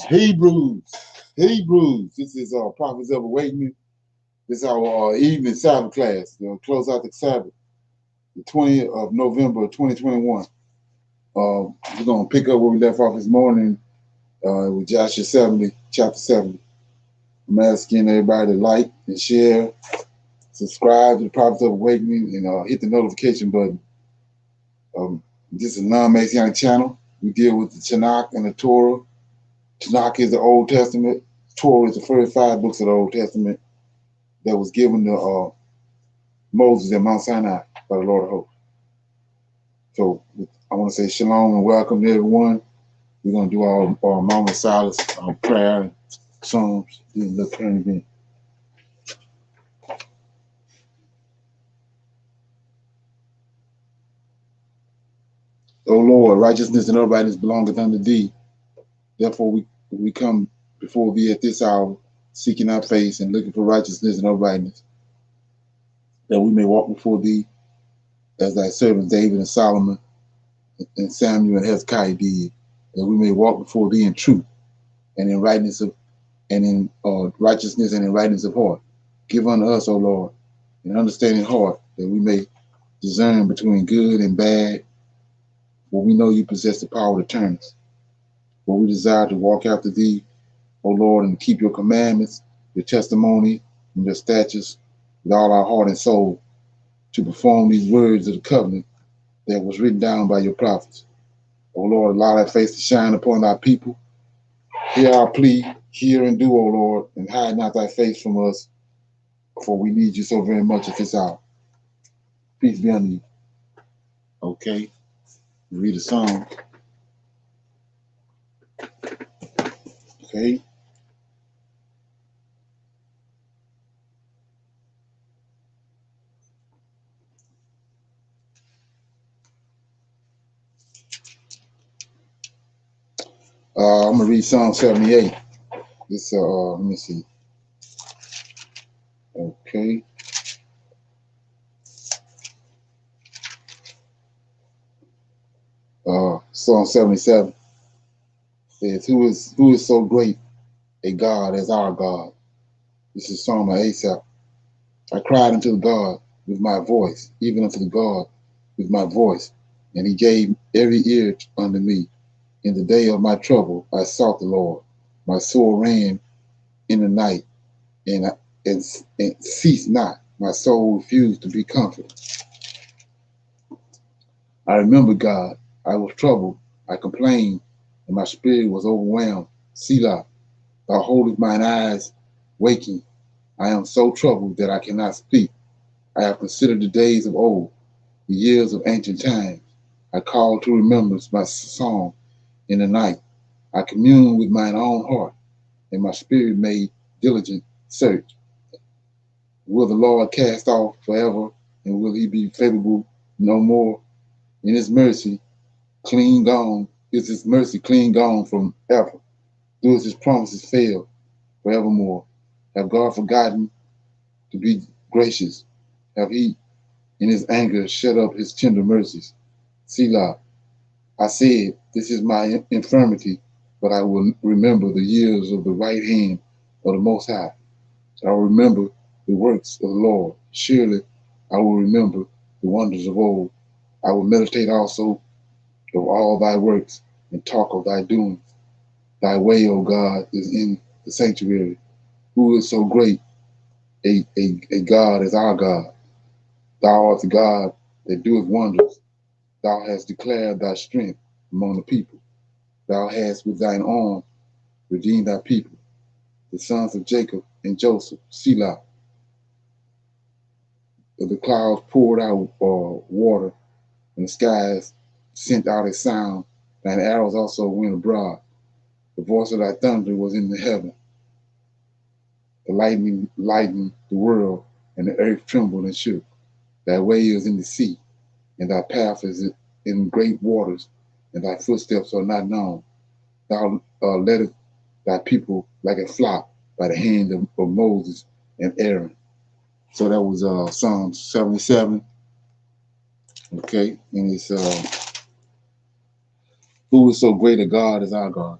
Hebrews. This is Prophets of Awakening. This is our evening Sabbath class. Close out the Sabbath, the 20th of November, 2021. We're going to pick up where we left off this morning with Joshua 70, chapter 70. I'm asking everybody to like and share, subscribe to the Prophets of Awakening, and hit the notification button. This is a non-Messianic channel. We deal with the Tanakh and the Torah. Tanakh is the Old Testament. Torah is the first 5 books of the Old Testament that was given to Moses at Mount Sinai by the Lord of Hosts. So I want to say shalom and welcome to everyone. We're going to do our moment of silence, our prayer, and psalms, do a little prayer again. O Lord, righteousness and uprightness belongeth unto thee. Therefore we come before thee at this hour, seeking our face and looking for righteousness and uprightness, that we may walk before thee as thy servants David and Solomon and Samuel and Hezekiah did, that we may walk before thee in truth and in rightness of and in righteousness and in rightness of heart. Give unto us, O Lord, an understanding heart, that we may discern between good and bad, for we know you possess the power to turn us. For we desire to walk after thee, O Lord, and keep your commandments, your testimony, and your statutes with all our heart and soul, to perform these words of the covenant that was written down by your prophets. O Lord, allow thy face to shine upon our people. Hear our plea, hear and do, O Lord, and hide not thy face from us, for we need you so very much at this hour. Peace be unto you. Okay, read a song. Okay. I'm gonna read Psalm 78. This let me see. Okay. Psalm 77 says, Who is so great a God as our God? This is Psalm of Asaph. I cried unto God with my voice, even unto the God with my voice, and he gave every ear unto me. In the day of my trouble, I sought the Lord. My soul ran in the night and ceased not. My soul refused to be comforted. I remember God. I was troubled. I complained, and my spirit was overwhelmed. Selah, thou holdest mine eyes waking. I am so troubled that I cannot speak. I have considered the days of old, the years of ancient times. I call to remembrance my song in the night. I commune with mine own heart, and my spirit made diligent search. Will the Lord cast off forever, and will he be favorable no more? In his mercy, clean gone, is his mercy clean gone from ever? Does his promises fail forevermore? Have God forgotten to be gracious? Have he in his anger shut up his tender mercies? Selah, I said, this is my infirmity, but I will remember the years of the right hand of the Most High. I will remember the works of the Lord. Surely I will remember the wonders of old. I will meditate also of all thy works and talk of thy doings. Thy way, O God, is in the sanctuary. Who is so great a God as our God? Thou art the God that doeth wonders. Thou hast declared thy strength among the people. Thou hast with thine arm redeemed thy people, the sons of Jacob and Joseph. Selah. The clouds poured out water, and the skies sent out a sound. Thine arrows also went abroad. The voice of thy thunder was in the heaven. The lightning lightened the world, and the earth trembled and shook. Thy way is in the sea, and thy path is in great waters, and thy footsteps are not known. Thou leddest thy people like a flock by the hand of Moses and Aaron. So that was Psalm 77. Okay, and it's who is so great a God as our God?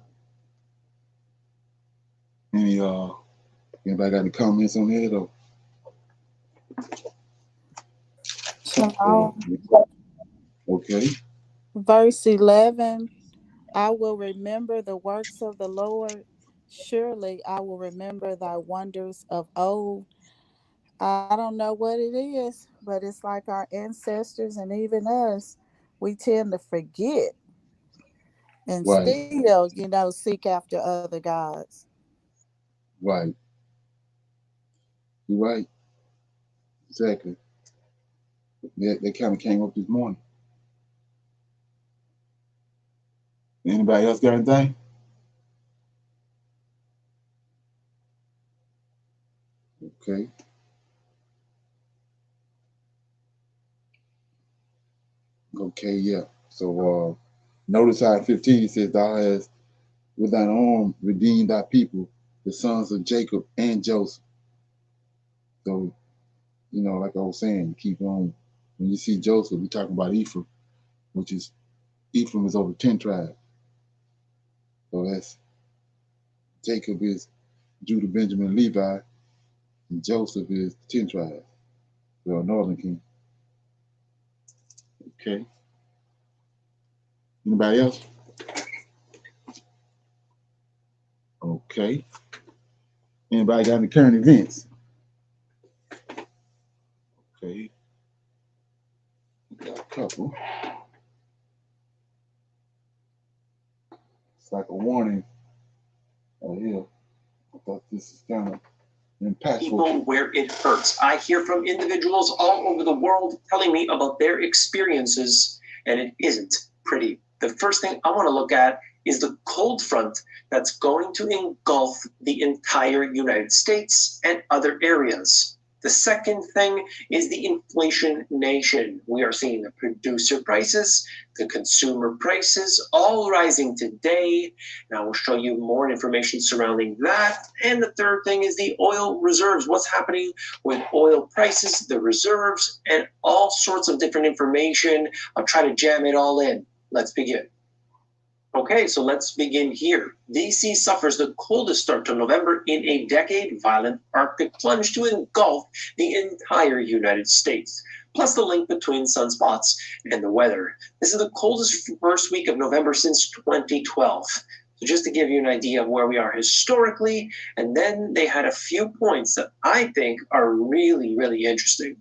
Any anybody got any comments on that? Or Shalom. okay, Verse 11, I will remember the works of the Lord. Surely I will remember thy wonders of old. I don't know what it is, but it's like our ancestors and even us, we tend to forget and right, still, seek after other gods. right, you're right, exactly. They kind of came up this morning. Anybody else got anything? Okay, okay, yeah. So notice how 15 says, "Thou hast with thine arm redeemed thy people, the sons of Jacob and Joseph." So like I was saying, keep on. When you see Joseph, we're talking about Ephraim, which is Ephraim is over 10 tribes. So that's Jacob is Judah, Benjamin, Levi, and Joseph is 10 tribes. So northern king. Okay. Anybody else? Okay. Anybody got any current events? Okay. Got a couple. It's like a warning here. I thought this is kind of impactful. People where it hurts. I hear from individuals all over the world telling me about their experiences, and it isn't pretty. The first thing I want to look at is the cold front that's going to engulf the entire United States and other areas. The second thing is the inflation nation. We are seeing the producer prices, the consumer prices all rising today. And I will show you more information surrounding that. And the third thing is the oil reserves. What's happening with oil prices, the reserves, and all sorts of different information. I'll try to jam it all in. Let's begin. Okay, so let's begin here. DC suffers the coldest start to November in a decade. Violent Arctic plunge to engulf the entire United States. Plus the link between sunspots and the weather. This is the coldest first week of November since 2012. So just to give you an idea of where we are historically, and then they had a few points that I think are really, really interesting.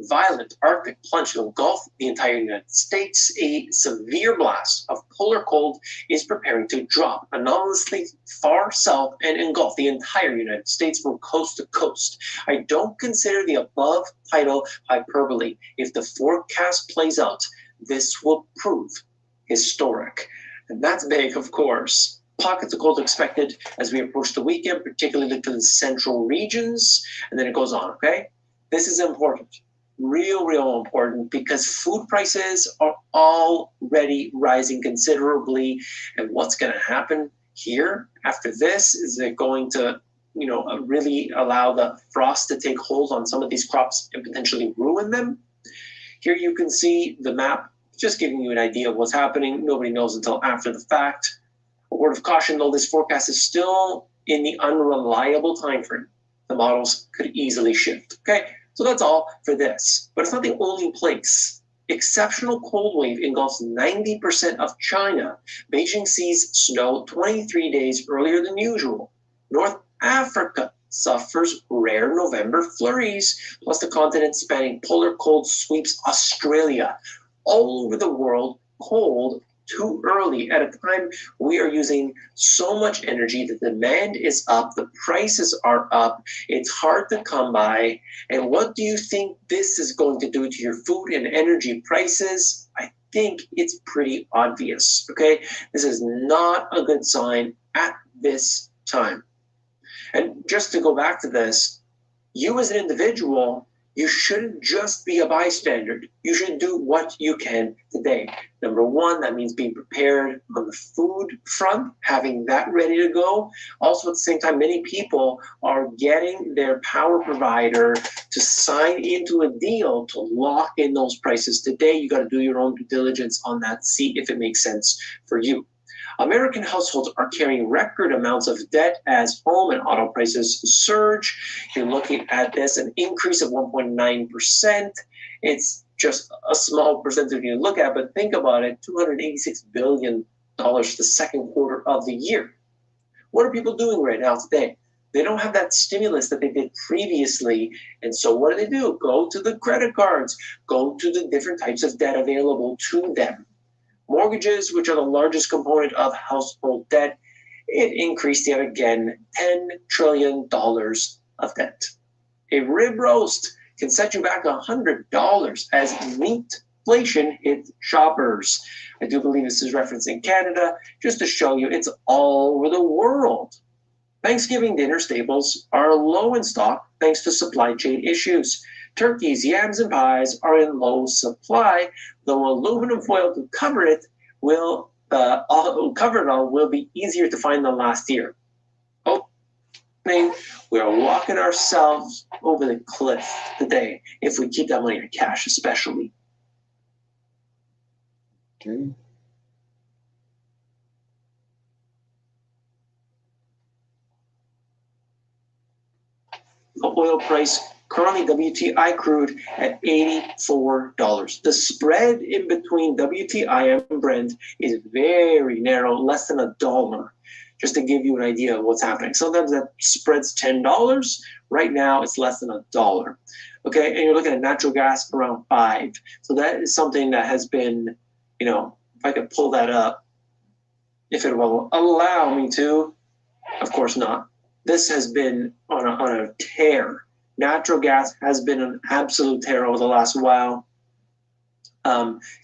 Violent Arctic plunge to engulf the entire United States. A severe blast of polar cold is preparing to drop anomalously far south and engulf the entire United States from coast to coast. I don't consider the above title hyperbole. If the forecast plays out, this will prove historic. And that's big, of course. Pockets of cold expected as we approach the weekend, particularly to the central regions. And then it goes on, okay? This is important. Real important, because food prices are already rising considerably. And what's going to happen here after this is they're going to really allow the frost to take hold on some of these crops and potentially ruin them. Here you can see the map, just giving you an idea of what's happening. Nobody knows until after the fact. A word of caution, though, this forecast is still in the unreliable time frame. The models could easily shift. Okay, so that's all for this. But it's not the only place. Exceptional cold wave engulfs 90% of China. Beijing sees snow 23 days earlier than usual. North Africa suffers rare November flurries, plus the continent spanning polar cold sweeps Australia. All over the world, cold too early at a time we are using so much energy. The demand is up, the prices are up, it's hard to come by. And what do you think this is going to do to your food and energy prices? I think it's pretty obvious, okay? This is not a good sign at this time. And just to go back to this, you as an individual, you shouldn't just be a bystander. You should do what you can today. Number one, that means being prepared on the food front, having that ready to go. Also, at the same time, many people are getting their power provider to sign into a deal to lock in those prices today. You got to do your own due diligence on that, see if it makes sense for you. American households are carrying record amounts of debt as home and auto prices surge. You're looking at this, an increase of 1.9%. It's just a small percentage you look at, but think about it, $286 billion for the second quarter of the year. What are people doing right now today? They don't have that stimulus that they did previously. And so what do? Go to the credit cards, go to the different types of debt available to them. Mortgages, which are the largest component of household debt, it increased yet again, $10 trillion of debt. A rib roast can set you back $100 as meat inflation hit shoppers. I do believe this is referencing Canada, just to show you it's all over the world. Thanksgiving dinner staples are low in stock thanks to supply chain issues. Turkeys, yams, and pies are in low supply, though aluminum foil to cover it will be easier to find than last year. We are walking ourselves over the cliff today if we keep that money in cash, especially. Okay. The oil price, currently WTI crude at $84. The spread in between WTI and Brent is very narrow, less than $1, just to give you an idea of what's happening. Sometimes that spread's $10. Right now, it's less than $1. Okay, and you're looking at natural gas around $5. So that is something that has been, if I could pull that up, if it will allow me to, of course not. This has been on a tear. Natural gas has been an absolute tear over the last while.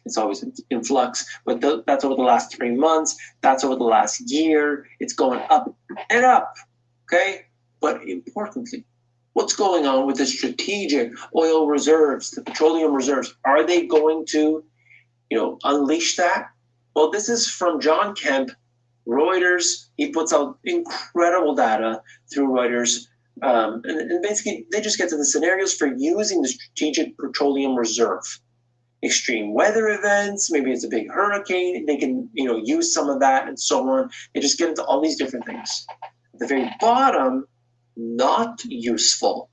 It's always in flux, but that's over the last 3 months. That's over the last year. It's going up and up, okay? But importantly, what's going on with the strategic oil reserves, the petroleum reserves? Are they going to, unleash that? Well, this is from John Kemp, Reuters. He puts out incredible data through Reuters. And basically, they just get to the scenarios for using the strategic petroleum reserve. Extreme weather events, maybe it's a big hurricane, they can use some of that and so on. They just get into all these different things. At the very bottom, not useful.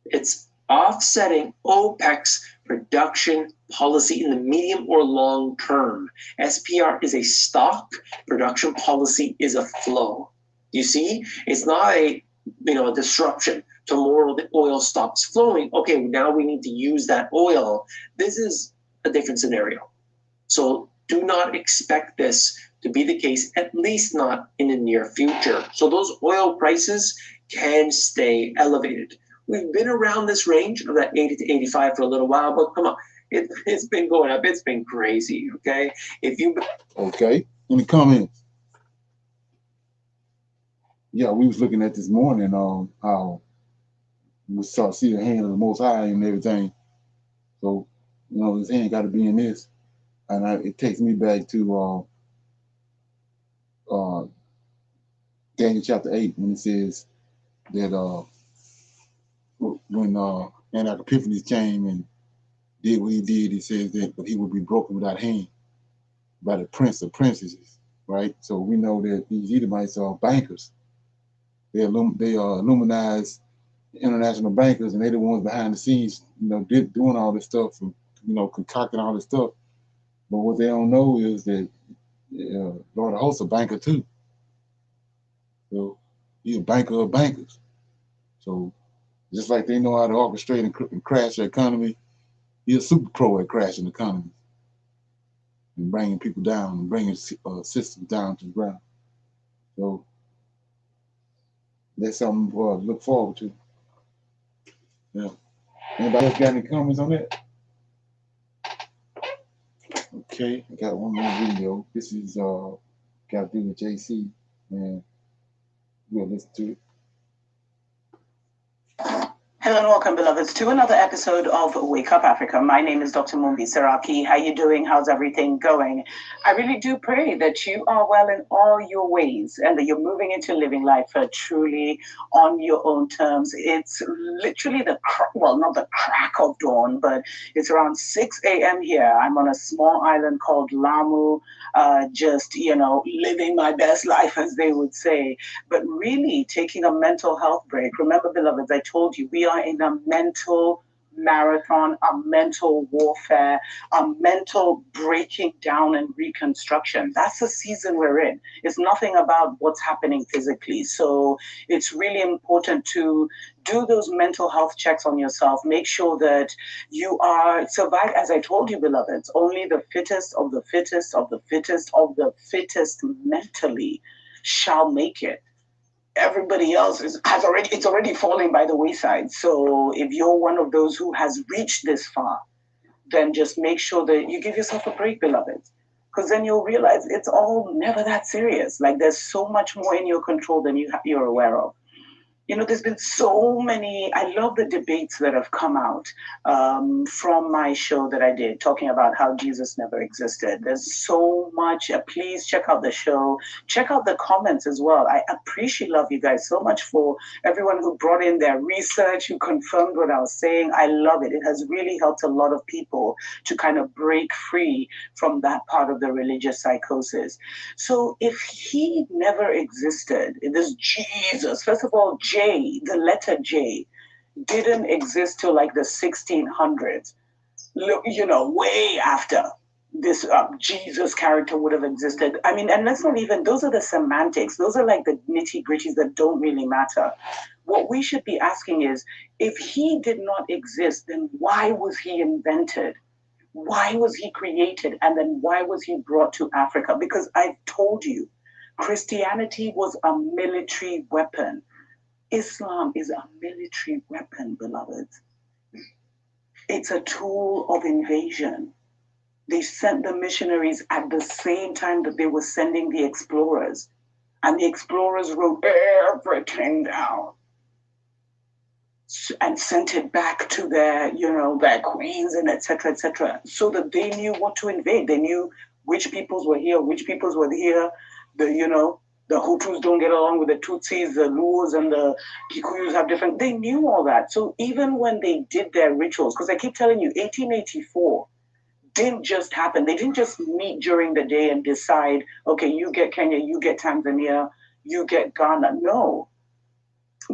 It's offsetting OPEC's production policy in the medium or long term. SPR is a stock, production policy is a flow. You see, it's not a disruption. Tomorrow the oil stops flowing. Okay, now we need to use that oil. This is a different scenario. So do not expect this to be the case, at least not in the near future. So those oil prices can stay elevated. We've been around this range of that 80 to 85 for a little while, but come on, it's been going up. It's been crazy, okay? Okay, in the comments. Yeah, we was looking at this morning how we see the hand of the Most High and everything. So, his hand got to be in this. And it takes me back to Daniel chapter 8 when it says that when Epiphanes came and did what he did, he says that but he would be broken without hand by the prince of princesses, right? So we know that these Edomites are bankers. They illuminize international bankers, and they're the ones behind the scenes, doing all this stuff and concocting all this stuff. But what they don't know is that Lord of Hosts a banker too. So he's a banker of bankers. So just like they know how to orchestrate and crash the economy, he's a super pro at crashing economies and bringing people down and bringing systems down to the ground. So that's something to look forward to. Yeah. Anybody else got any comments on that? Okay, I got one more video. This is got to do with JC, man. We'll listen to it. Hello and welcome, beloveds, to another episode of Wake Up Africa. My name is Dr. Mumbi Saraki. How you doing? How's everything going? I really do pray that you are well in all your ways and that you're moving into living life truly on your own terms. It's literally not the crack of dawn, but it's around 6 a.m. here. I'm on a small island called Lamu, just, living my best life, as they would say, but really taking a mental health break. Remember, beloveds, I told you, we are in a mental marathon, a mental warfare, a mental breaking down and reconstruction. That's the season we're in. It's nothing about what's happening physically. So it's really important to do those mental health checks on yourself. Make sure that you are survive. As I told you, beloveds, only the fittest of the fittest of the fittest of the fittest mentally shall make it. Everybody else it's already falling by the wayside. So if you're one of those who has reached this far, then just make sure that you give yourself a break, beloved, because then you'll realize it's all never that serious. Like, there's so much more in your control than you're aware of. There's been so many. I love the debates that have come out from my show that I did, talking about how Jesus never existed. There's so much. Please check out the show. Check out the comments as well. I appreciate, love you guys so much for everyone who brought in their research, who confirmed what I was saying. I love it. It has really helped a lot of people to kind of break free from that part of the religious psychosis. So if he never existed, this Jesus, first of all, J, the letter J, didn't exist till like the 1600s, way after this Jesus character would have existed. I mean, and let's not even, those are the semantics. Those are like the nitty gritties that don't really matter. What we should be asking is, if he did not exist, then why was he invented? Why was he created? And then why was he brought to Africa? Because I've told you, Christianity was a military weapon. Islam is a military weapon, beloved. It's a tool of invasion. They sent the missionaries at the same time that they were sending the explorers. And the explorers wrote everything down and sent it back to their queens and etc., so that they knew what to invade. They knew which peoples were here, which peoples were here. The Hutus don't get along with the Tutsis, the Luos and the Kikuyus have different. They knew all that. So even when they did their rituals, because I keep telling you, 1884 didn't just happen. They didn't just meet during the day and decide, okay, you get Kenya, you get Tanzania, you get Ghana. No.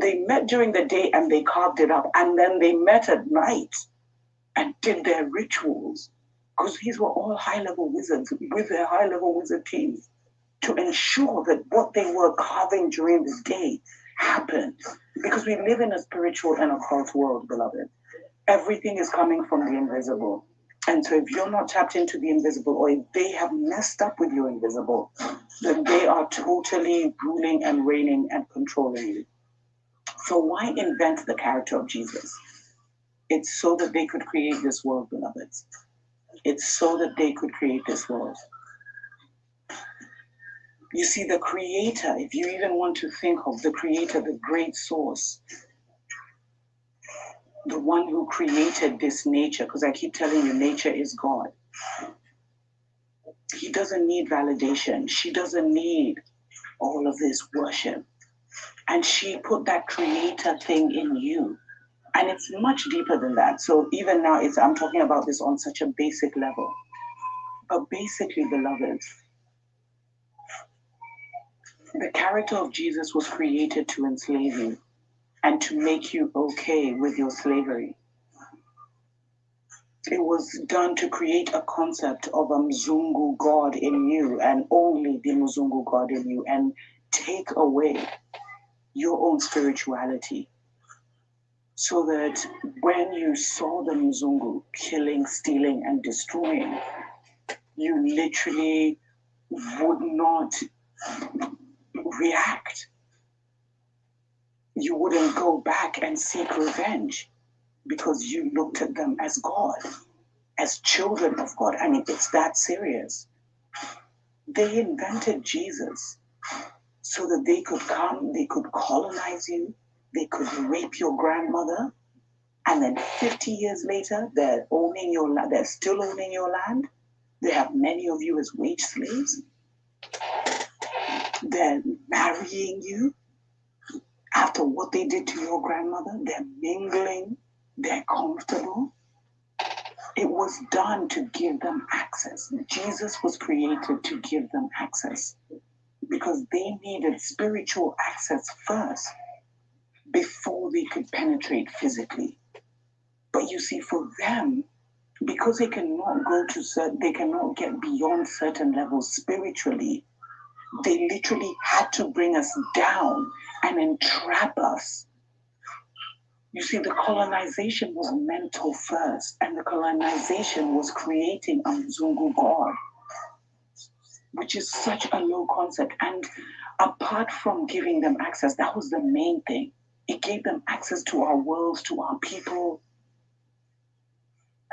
They met during the day and they carved it up, and then they met at night and did their rituals, because these were all high-level wizards with their high-level wizard teams, to ensure that what they were carving during the day happened. Because we live in a spiritual and occult world, beloved. Everything is coming from the invisible. And so if you're not tapped into the invisible, or if they have messed up with your invisible, then they are totally ruling and reigning and controlling you. So why invent the character of Jesus? It's so that they could create this world, beloveds. It's so that they could create this world. You see, the creator, if you even want to think of the creator, the great source, the one who created this nature, because I keep telling you, nature is God. He doesn't need validation. She doesn't need all of this worship. And she put that creator thing in you. And it's much deeper than that. So even now, I'm talking about this on such a basic level. But basically, beloveds, the character of Jesus was created to enslave you and to make you okay with your slavery. It was done to create a concept of a Mzungu God in you, and only the Mzungu God in you, and take away your own spirituality. So that when you saw the Mzungu killing, stealing, and destroying, you literally would not react. You wouldn't go back and seek revenge, because you looked at them as God, as children of God. I mean, it's that serious. They invented Jesus so that they could come, they could colonize you, they could rape your grandmother, and then 50 years later, they're owning your land, they're still owning your land. They have many of you as wage slaves. They're marrying you after what they did to your grandmother. They're mingling, they're comfortable. It was done to give them access. Jesus was created to give them access because they needed spiritual access first before they could penetrate physically. But you see, for them, because they cannot they cannot get beyond certain levels spiritually, they literally had to bring us down and entrap us. You see, the colonization was mental first, and the colonization was creating a Mzungu God, which is such a low concept. And apart from giving them access, that was the main thing. It gave them access to our worlds, to our people.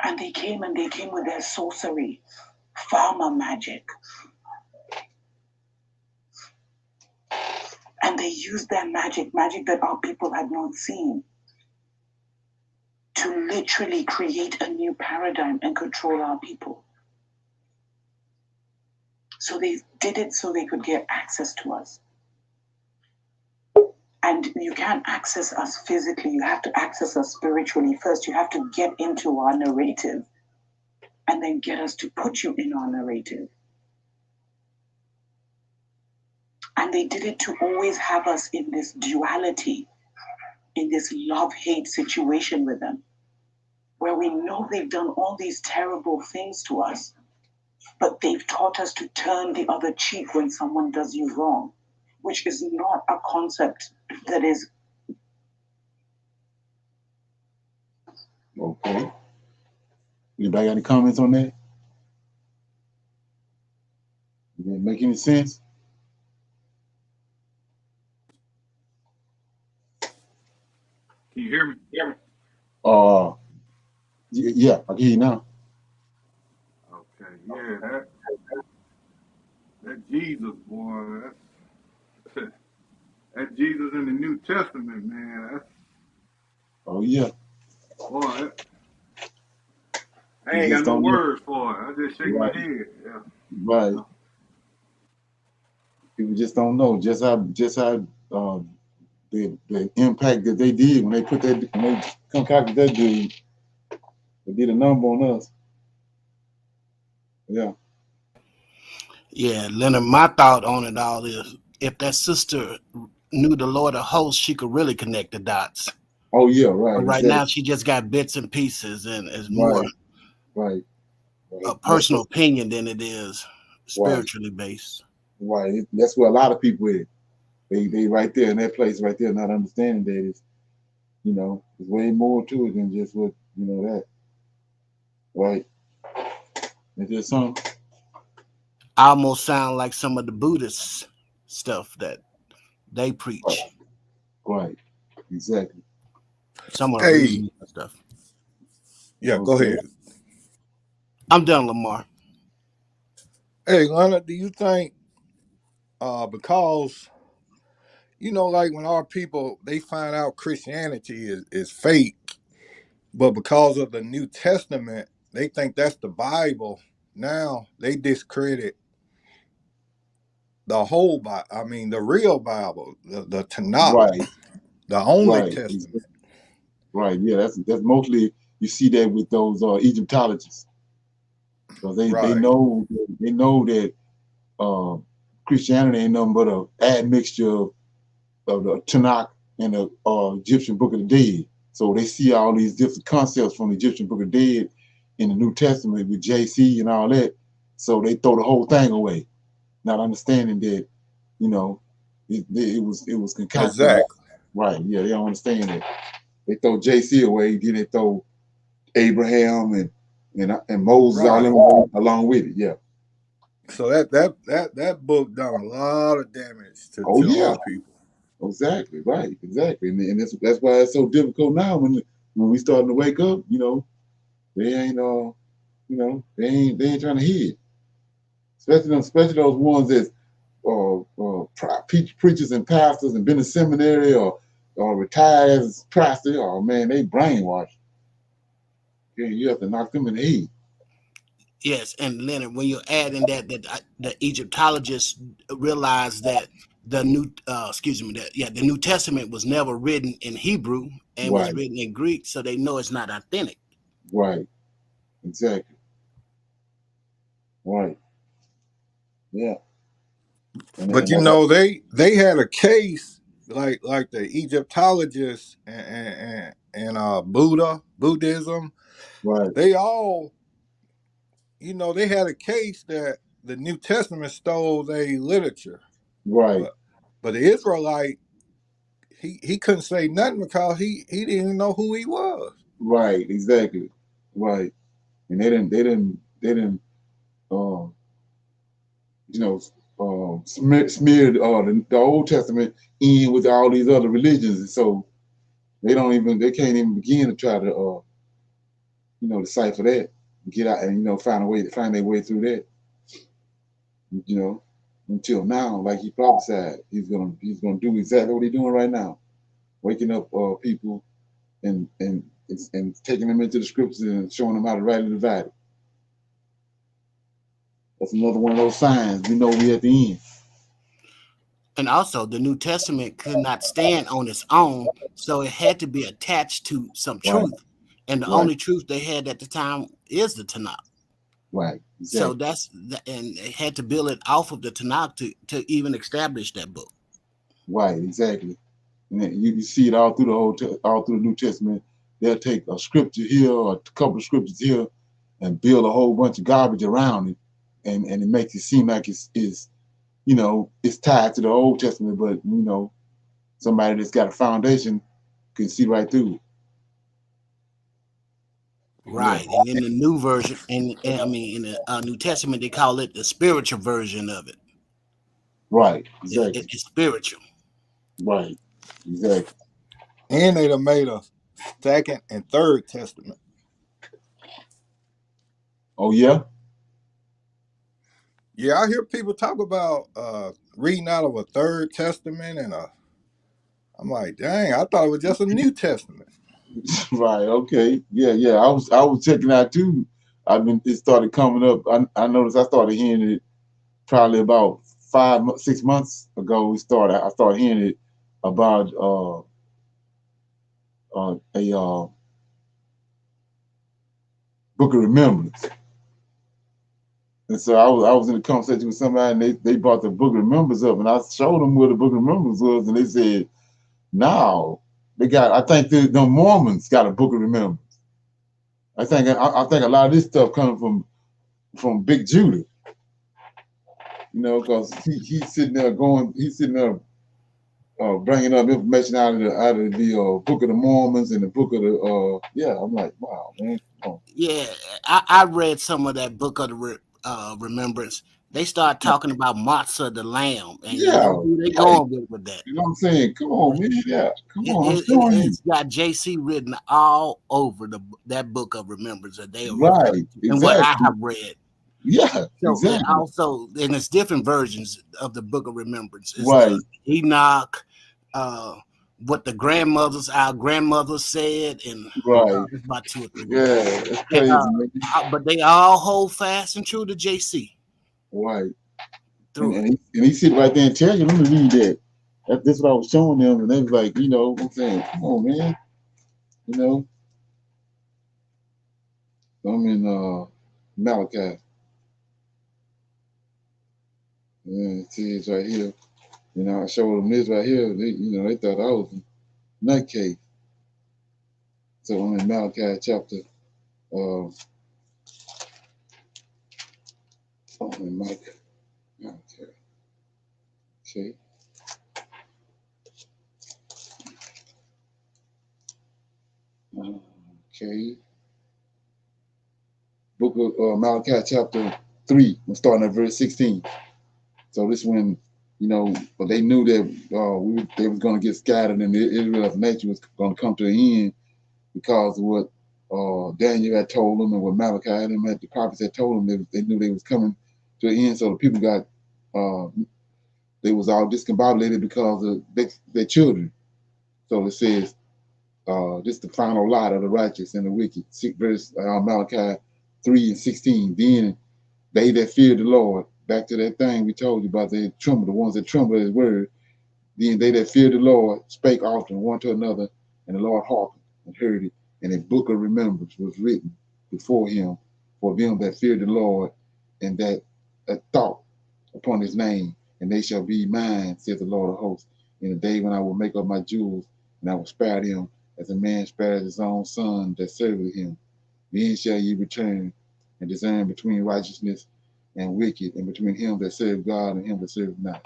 And they came with their sorcery, farmer magic. And they used their magic that our people had not seen, to literally create a new paradigm and control our people. So they did it so they could get access to us. And you can't access us physically, you have to access us spiritually first. You have to get into our narrative and then get us to put you in our narrative. And they did it to always have us in this duality, in this love-hate situation with them, where we know they've done all these terrible things to us, but they've taught us to turn the other cheek when someone does you wrong, which is not a concept that is. Okay. Anybody got any comments on that? Did it make any sense? Can you hear me? Uh, yeah, I can hear you now. Okay, yeah, that Jesus boy, that's that Jesus in the New Testament, man. That's, Oh yeah, boy, I you ain't got just no don't know. words for it. I just shake my Right, head. Yeah, you right. know. People just don't know just how the impact that they did when they put that when they concocted that dude. They did a number on us. Yeah. Yeah, Leonard, my thought on it all is if that sister knew the Lord of hosts, she could really connect the dots. Oh yeah, But right. right Exactly. now, she just got bits and pieces, and it's more Right, right, right. a personal opinion than it is Right, spiritually based. right. That's where a lot of people is. They right there in that place right there, not understanding that it's there's way more to it than just what that. Right. It's just something. I almost sound like some of the Buddhist stuff that they Right. preach. Right. Exactly. Some of the Hey, reasoning and stuff. yeah, go Okay. ahead. I'm done, Lamar. Hey, Leonard, do you think because like when our people they find out Christianity is fake, but because of the New Testament, they think that's the Bible. Now they discredit the whole Bible. I mean, the real Bible, the Tanakh, Right. the only Right. Testament. Right. Yeah. That's mostly you see that with those Egyptologists because Right, they know that Christianity ain't nothing but a admixture of the Tanakh and the Egyptian Book of the Dead. So they see all these different concepts from the Egyptian Book of the Dead in the New Testament with JC and all that. So they throw the whole thing away, not understanding that it was concocted. exactly. Right? Yeah, they don't understand that. They throw JC away, then they throw Abraham and Moses all Right. in along with it. Yeah. So that book done a lot of damage Oh to yeah. our people. Exactly. Right. Exactly. And that's why it's so difficult now when we starting to wake up. They ain't they ain't trying to hear it. Especially those ones that's preachers and pastors and been in seminary or retired as pastor. Oh man, they brainwashed. Yeah, you have to knock them in the head. Yes, and Leonard, when you're adding that the Egyptologists realized that the the New Testament was never written in Hebrew and was Right, written in Greek, so they know it's not authentic. right, exactly, right, yeah, But and you like I, know, they had a case like the Egyptologists and Buddhism. right, They all, you know, they had a case that the New Testament stole their literature, right, but the Israelite, he couldn't say nothing because he didn't even know who he was. right, exactly, right, and they didn't, um, you know, smeared the Old Testament in with all these other religions, and so they can't even begin to try to decipher that, get out and find a way to find their way through that, you know, until now, like he prophesied, he's gonna do exactly what he's doing right now, waking up people and taking them into the scriptures and showing them how to rightly divide it. That's another one of those signs we know we at the end. And also, the New Testament could not stand on its own, so it had to be attached to some Right, truth. And the right, only truth they had at the time is the Tanakh. right, So exactly. and they had to build it off of the Tanakh to even establish that book. Right, exactly. And then you see it all through all through the New Testament. They'll take a scripture here or a couple of scriptures here and build a whole bunch of garbage around it, and it makes it seem like it's tied to the Old Testament, but somebody that's got a foundation can see right through it. Yeah, Right. And in the new version, and I mean, in the New Testament, they call it the spiritual version of it. right, exactly, It's spiritual. right, exactly. And they done made a second and third testament. Oh yeah, Yeah, I hear people talk about reading out of a third testament and a. I'm like, dang, I thought it was just a New Testament. right, okay, yeah, yeah. I was checking out too. It started coming up. I noticed I started hearing it probably about 6 months ago. I started hearing it about a book of remembrance. And so I was in a conversation with somebody, and they brought the book of remembrance up, and I showed them where the book of remembrance was, and they said, "No, they got. I think the Mormons got a book of remembrance. I think a lot of this stuff coming from Big Judah, because he's sitting there bringing up information out of the Book of the Mormons and the Book of the yeah. I'm like, wow, man, come on. Yeah, I read some of that book of the remembrance. They start talking about Matzah the lamb, and you know Yeah, who they right. going with that. You know what I'm saying? Come on, man. Yeah, come It, on. I'm it, showing you. it's got JC written all over that book of remembrance that they are Right, referring to, and what I exactly. have read. Yeah, So, and exactly. also, and it's different versions of the Book of Remembrance. It's the Right, Enoch, uh, what our grandmothers said, and right. there's about two or three more. Yeah, it's And, crazy, man. but they all hold fast and true to JC Right. And through it. and he sit right there and tell you, let me read that. That's what I was showing them, and they was like, what I'm saying, come on, man. You know, I'm in Malachi. Yeah, see, it's right here. I showed them this right here. They thought I was a nutcase. So I'm in Malachi chapter. Uh, I'm in Malachi. Okay. Okay. Book of Malachi chapter 3. I'm starting at verse 16. So this when, but they knew that they was going to get scattered and the Israel's nature was going to come to an end because of what Daniel had told them and what Malachi and the prophets had told them. They knew they was coming to an end. So the people got they was all discombobulated because of their children. So it says, this is the final lot of the righteous and the wicked. Verse Malachi 3:16. Then they that feared the Lord, back to that thing we told you about, they tremble, the ones that tremble at his word. Then they that feared the Lord spake often one to another, and the Lord hearkened and heard it, and a book of remembrance was written before him for them that feared the Lord, and that thought upon his name, and they shall be mine, saith the Lord of hosts, in the day when I will make up my jewels, and I will spare them as a man spares his own son that serveth him. Then shall ye return and discern between righteousness and wicked, and between him that serveth God and him that serveth not.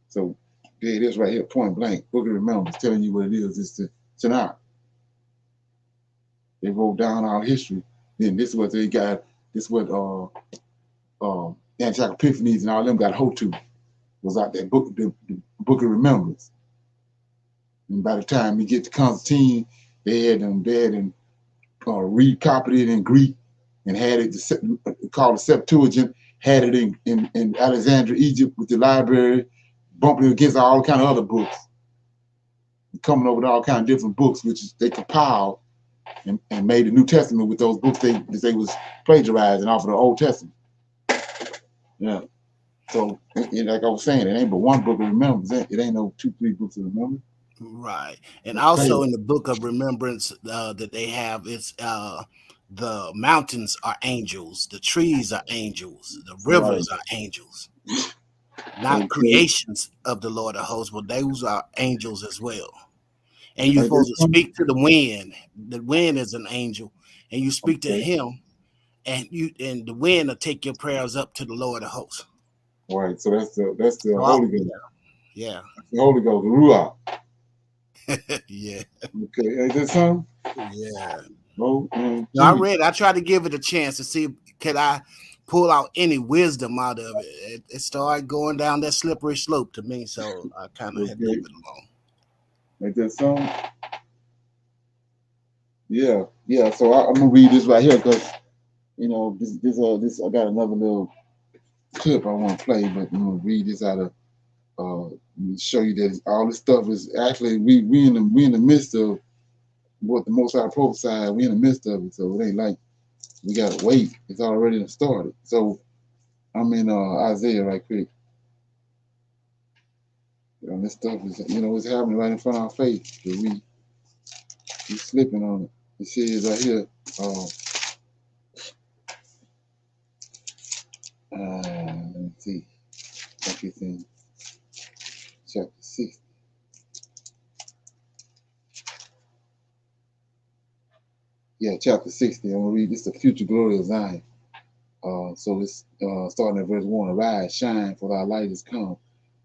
So there it is right here, point blank. Book of Remembrance telling you what it is. It's the Tanakh. They wrote down our history. Then this is what they got. This is what Antioch Epiphanes and all them got hold to. Was out that book, the Book of Remembrance. And by the time you get to Constantine, they had recopied it in Greek and had it called the Septuagint, had it in Alexandria, Egypt, with the library, bumping it against all kind of other books, coming over with all kind of different books, which they compiled and made the New Testament with those books they was plagiarizing off of the Old Testament. Yeah. So, like I was saying, it ain't but one book of remembrance. It ain't no 2-3 books of remembrance. Right. And It's also crazy. in the book of remembrance that they have, it's the mountains are angels, the trees are angels, the Right. rivers are angels, not Okay. creations of the Lord of hosts, but those are angels as well. And you're Ain't that supposed to something? speak to the wind. The wind is an angel, and you speak to Okay. him, and the wind will take your prayers up to the Lord of hosts. All right. So that's the So Holy Ghost. yeah, That's the Holy Ghost, the Ruach. yeah, Okay. Ain't that something? yeah. Oh, No, I gee. read. I tried to give it a chance to see could I pull out any wisdom out of it. It started going down that slippery slope to me, so I kind of had to Okay. leave it alone. Ain't that something? Yeah. Yeah. So I'm gonna read this right here because this I got another little clip I want to play, but I'm gonna read this out of show you that all this stuff is actually we in the midst of what the Most High prophesied. We in the midst of it, so it ain't like we gotta wait. It's already started. So I'm in Isaiah right quick. This stuff is it's happening right in front of our face, but we slipping on it. It says right here. Let me see. I think it's in chapter 60. Yeah, chapter 60. I'm gonna read this. The future glory of Zion. So it's starting at verse 1. Arise, shine, for thy light is come.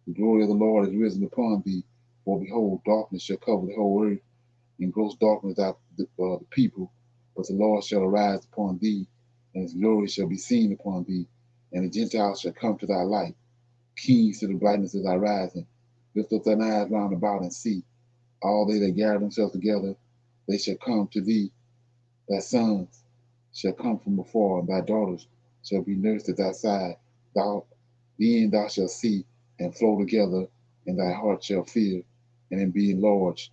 The glory of the Lord is risen upon thee. For behold, darkness shall cover the whole earth, and gross darkness out the people. But the Lord shall arise upon thee, and his glory shall be seen upon thee. And the Gentiles shall come to thy light. Kings to the brightness of thy rising. Lift up thine eyes round about and see. All they that gather themselves together, they shall come to thee. Thy sons shall come from afar, and thy daughters shall be nursed at thy side. Then thou shalt see and flow together, and thy heart shall fear, and be enlarged,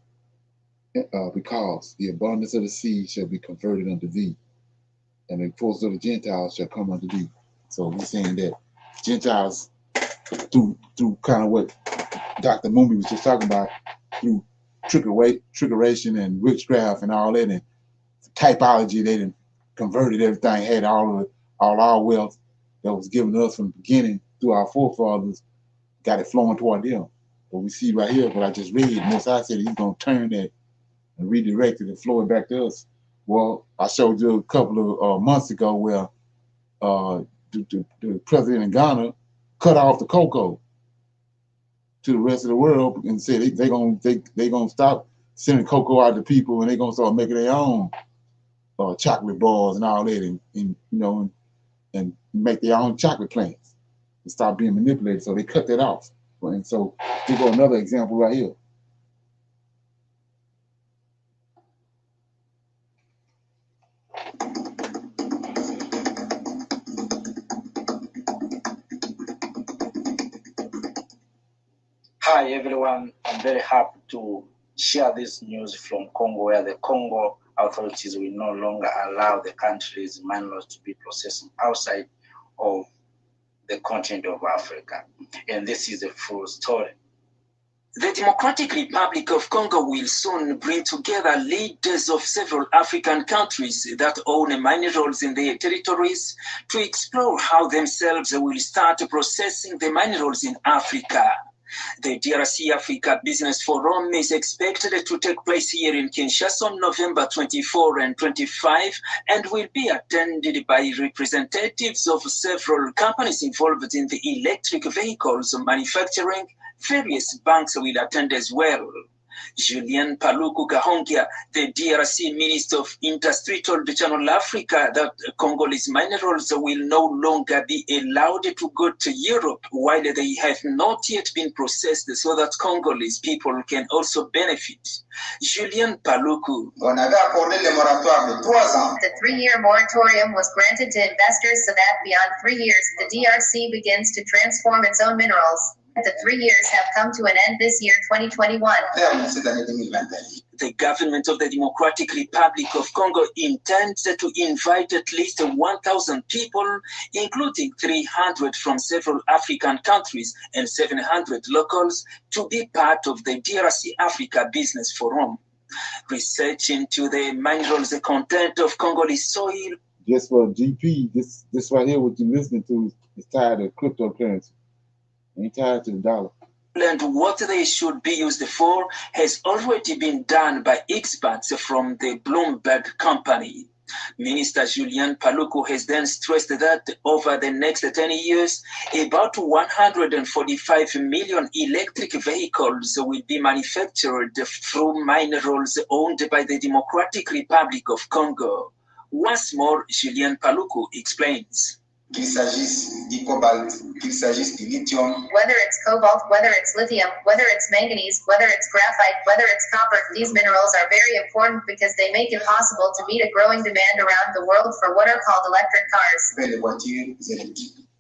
because the abundance of the sea shall be converted unto thee, and the forces of the Gentiles shall come unto thee. So we're saying that Gentiles, through kind of what Dr. Mumi was just talking about, through trickeration and witchcraft and all that, and typology, they done converted everything, had all our wealth that was given to us from the beginning through our forefathers, got it flowing toward them. But we see right here, what I just read, Most High said he's going to turn that and redirect it and flow it back to us. Well, I showed you a couple of months ago where the president of Ghana cut off the cocoa to the rest of the world and said they gonna stop sending cocoa out to people, and they gonna start making their own chocolate bars and all that, and make their own chocolate plants and stop being manipulated. So they cut that off. And so here go another example right here. Hi everyone, I'm very happy to share this news from Congo, where the Congo authorities will no longer allow the country's minerals to be processed outside of the continent of Africa. And this is a full story. The Democratic Republic of Congo will soon bring together leaders of several African countries that own minerals in their territories to explore how themselves will start processing the minerals in Africa. The DRC Africa Business Forum is expected to take place here in Kinshasa on November 24 and 25 and will be attended by representatives of several companies involved in the electric vehicles manufacturing. Various banks will attend as well. Julien Paluku Kahongya, the DRC Minister of Industry, told Channel Africa that Congolese minerals will no longer be allowed to go to Europe while they have not yet been processed, so that Congolese people can also benefit. Julien Paluku. The 3-year moratorium was granted to investors so that beyond 3 years, the DRC begins to transform its own minerals. The 3 years have come to an end this year, 2021. The government of the Democratic Republic of Congo intends to invite at least 1,000 people, including 300 from several African countries and 700 locals, to be part of the DRC Africa Business Forum. Research into the minerals content of Congolese soil. Just for GP, this right here, what you're listening to, is tied to cryptocurrency. Ain't tied to the dollar. And what they should be used for has already been done by experts from the Bloomberg company. Minister Julien Paluku has then stressed that over the next 10 years, about 145 million electric vehicles will be manufactured through minerals owned by the Democratic Republic of Congo. Once more, Julien Paluku explains. Qu'il s'agisse du cobalt, qu'il s'agisse du lithium. Whether it's cobalt, whether it's lithium, whether it's manganese, whether it's graphite, whether it's copper, these minerals are very important because they make it possible to meet a growing demand around the world for what are called electric cars.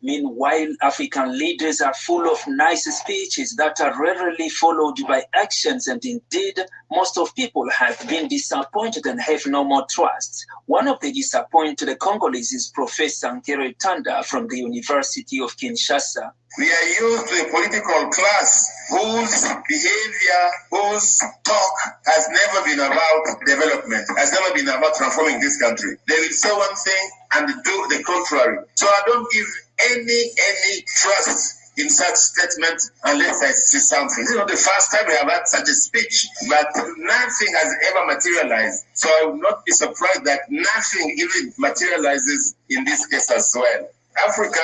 Meanwhile, African leaders are full of nice speeches that are rarely followed by actions, and indeed, most of people have been disappointed and have no more trust. One of the disappointed Congolese is Professor Nkere Tanda from the University of Kinshasa. We are used to a political class whose behavior, whose talk has never been about development, has never been about transforming this country. They will say one thing and do the contrary. So I don't give any trust in such statement unless I see something. This is not the first time we have had such a speech, but nothing has ever materialized. So I would not be surprised that nothing even materializes in this case as well. Africa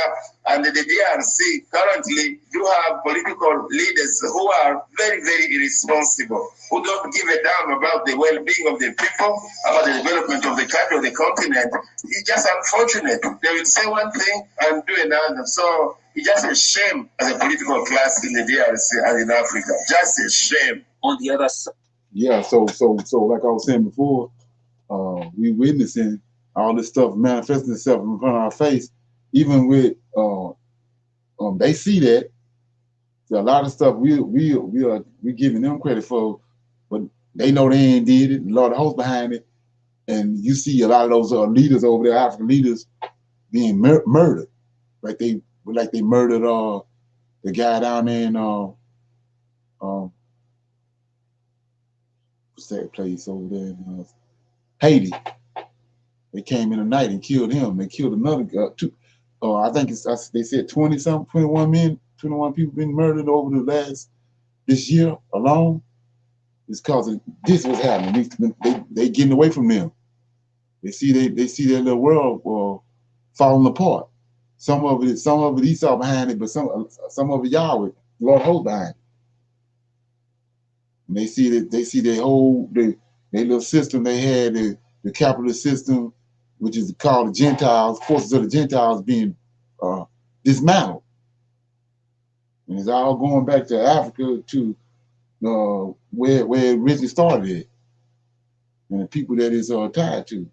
and the DRC currently do have political leaders who are very, very irresponsible, who don't give a damn about the well-being of the people, about the development of the country, of the continent. It's just unfortunate. They will say one thing and do another. So it's just a shame as a political class in the DRC and in Africa. Just a shame. On the other side. Yeah, so like I was saying before, we witnessing all this stuff manifesting itself in front of our face. Even with they see that. So a lot of stuff we giving them credit for, but they know they ain't did it. A lot of hosts behind it, and you see a lot of those leaders over there, African leaders, being murdered, like they murdered the guy down there in what's that place over there in Haiti. They came in the night and killed him. They killed another guy too. I think they said 21 people been murdered over this year alone. It's because this was happening. They getting away from them. They see their little world falling apart. Some of it Esau behind it, but some of it Yahweh, Lord hold behind it. And they see their whole their little system they had, the capitalist system, which is called the Gentiles, forces of the Gentiles being dismantled. And it's all going back to Africa, to where it originally started at. And the people that is tied to,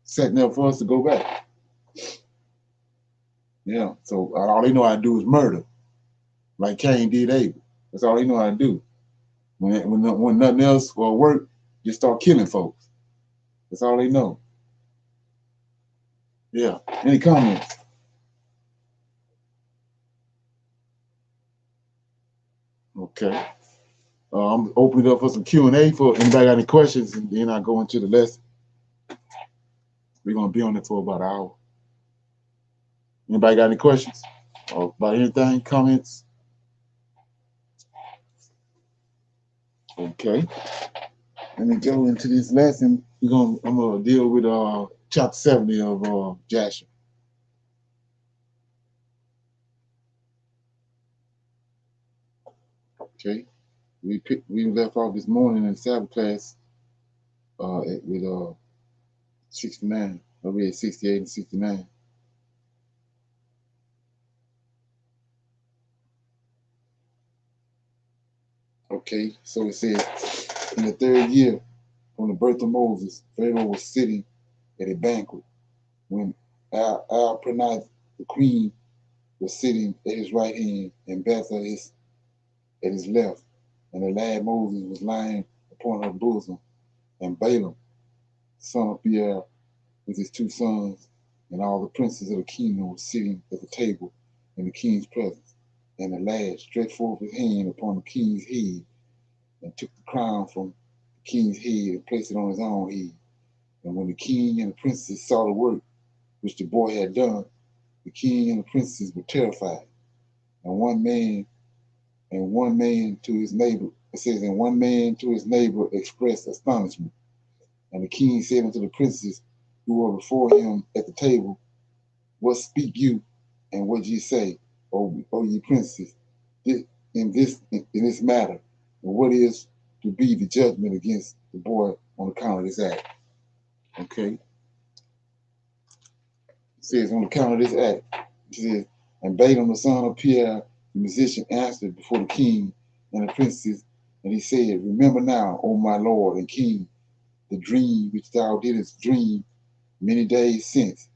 setting up for us to go back. Yeah, so all they know how to do is murder, like Cain did Abel. That's all he know how to do. When nothing else will work, just start killing folks. That's all they know. Yeah. Any comments? Okay. I'm opening it up for some Q&A for anybody got any questions, and then I go into the lesson. We're gonna be on it for about an hour. Anybody got any questions about anything? Comments? Okay. Let me go into this lesson. I'm gonna deal with chapter 70 of Joshua. Okay. We left off this morning in Sabbath class with 69. We had 68 and 69. Okay, so it says, in the third year from the birth of Moses, Pharaoh was sitting at a banquet when Al-Pranat, the queen, was sitting at his right hand and Beth at his left, and the lad Moses was lying upon her bosom, and Balaam, son of Beor, with his two sons, and all the princes of the kingdom were sitting at the table in the king's presence. And the lad stretched forth his hand upon the king's head and took the crown from the king's head and placed it on his own head. And when the king and the princes saw the work which the boy had done, the king and the princes were terrified. And one man to his neighbor, it says, and one man to his neighbor expressed astonishment. And the king said unto the princes who were before him at the table, what speak you, and what ye say, O ye princes, in this matter, and what is to be the judgment against the boy on account of this act? Okay. It says, on account of this act, it says, and Balaam the son of Beor, the musician, answered before the king and the princes, and he said, remember now, O my lord and king, the dream which thou didst dream many days since,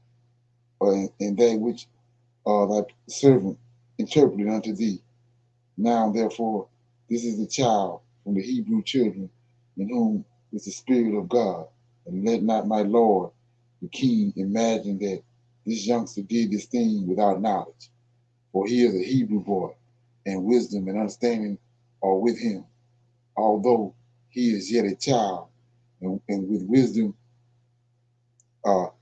and that which thy servant interpreted unto thee. Now, therefore, this is the child from the Hebrew children, in whom is the Spirit of God. And let not my Lord, the king, imagine that this youngster did this thing without knowledge. For he is a Hebrew boy, and wisdom and understanding are with him, although he is yet a child, and with wisdom